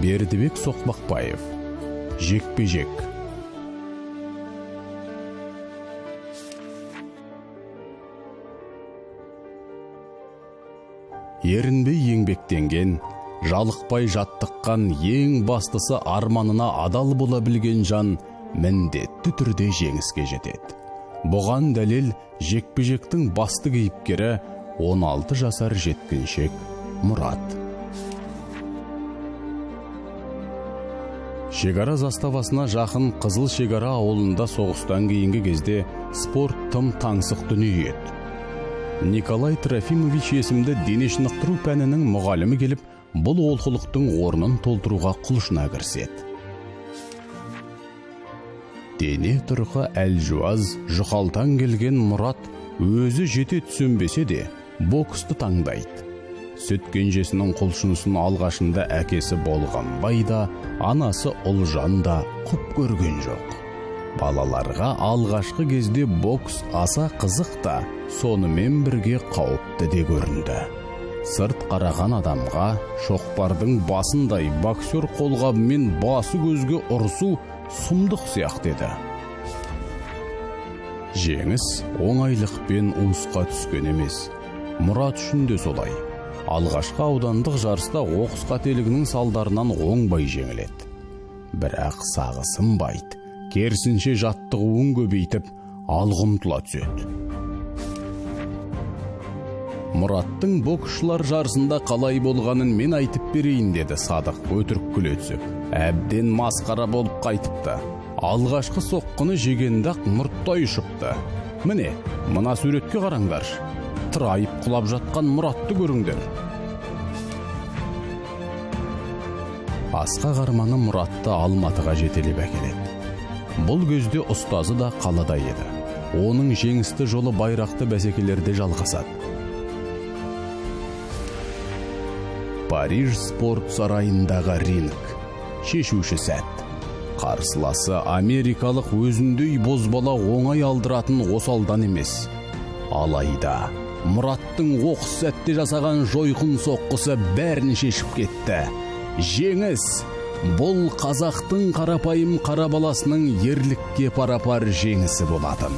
Бердібек Соқпақбаев. Жекпе-жек. Ерінбей еңбектенген, жалықпай жаттыққан, ең бастысы арманына адал бола білген жан міндетті түрде жеңіске жетеді. Бұған дәлел жекпе-жектің басты кейіпкері 16 жасар жеткіншек Мұрат. Шекара заставасына жақын Қызыл шекара ауылында соғыстан кейінгі кезде спорт тым таңсық дүние еді. Николай Трофимович есімді дене шынықтыру пәнінің мұғалімі келіп, бұл олқылықтың орнын толтыруға құлшына кіріседі. Дене тұрқы әлжуаз, жұқалтан келген Мұрат өзі жете түсінбесе де боксты таңдайды. Сүт кенжесінің құлшынысын алғашында әкесі Болғанбай да, анасы Ұлжан да құп көрген жоқ. Балаларға алғашқы кезде бокс аса қызық та, сонымен бірге қауіпті де көрінді. Сырт қараған адамға шоқпардың басындай боксер қолғабымен басы көзге ұрысу сұмдық сияқты еді. Жеңіс оңайлықпен уысқа түскен емес. Мұрат үшін де солай. Алғашқы аудандық жарыста оқыс қателігінің салдарынан оңбай жеңіледі. Бірақ сағы сынбайды, керісінше жаттығуын көбейтіп, алға ұмтыла түседі. Мұраттың боксшылар жарысында қалай болғанын мен айтып берейін, деді Садық өтірік күле түсіп. Әбден масқара болып қайтыпты. Алғашқы соққыны жегенде-ақ мұрттай ұшыпты. Міне, мына суретке қараңдар. Тырайып құлап жатқан Мұратты көріңдер. Асқа қарманы Мұратты Алматыға жетелеп әкеледі. Бұл кезде ұстазы да қалада еді. Оның жеңісті жолы байрақты бәсекелерде жалғасады. Париж спорт сарайындағы ринг. Шешуші сәт. Қарсыласы америкалық өзіндей бозбала оңай алдыратын осалдан емес. Алайда Мұраттың оқыс сәтте жасаған жойқын соққысы бәрін шешіп кетті. Жеңіс! Бұл қазақтың қарапайым қара баласының ерлікке парапар жеңісі болатын.